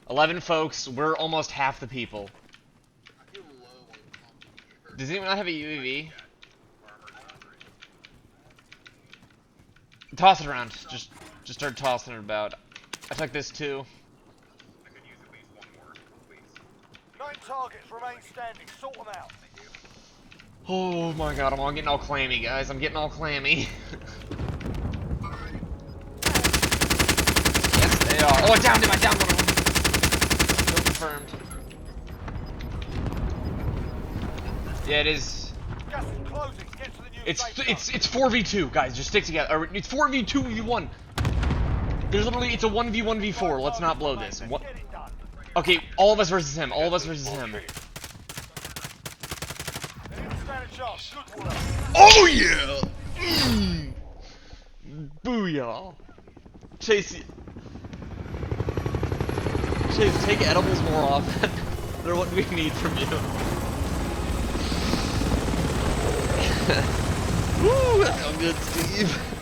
11 folks. We're almost half the people. Does anyone not have a UAV? Toss it around. Just start tossing it about. I took this too. 9 targets remain standing. Sort them out. Oh my god, I'm all getting all clammy, guys. I'm getting all clammy. Yes, they are. Oh, I downed him. I downed one of them. Kill confirmed. Yeah, it is. Gas is closing. Get to the new It's safe zone. it's 4v2, guys. Just stick together. Or it's 4v2v1. There's literally it's a 1v1v4. Let's not blow this. What? Get it done. Okay, all of us versus him. All of us versus him. They didn't stand a chance. Good work. Oh yeah! Booyah! Chase, take edibles more often. They're what we need from you. Woo! That sounds good, Steve.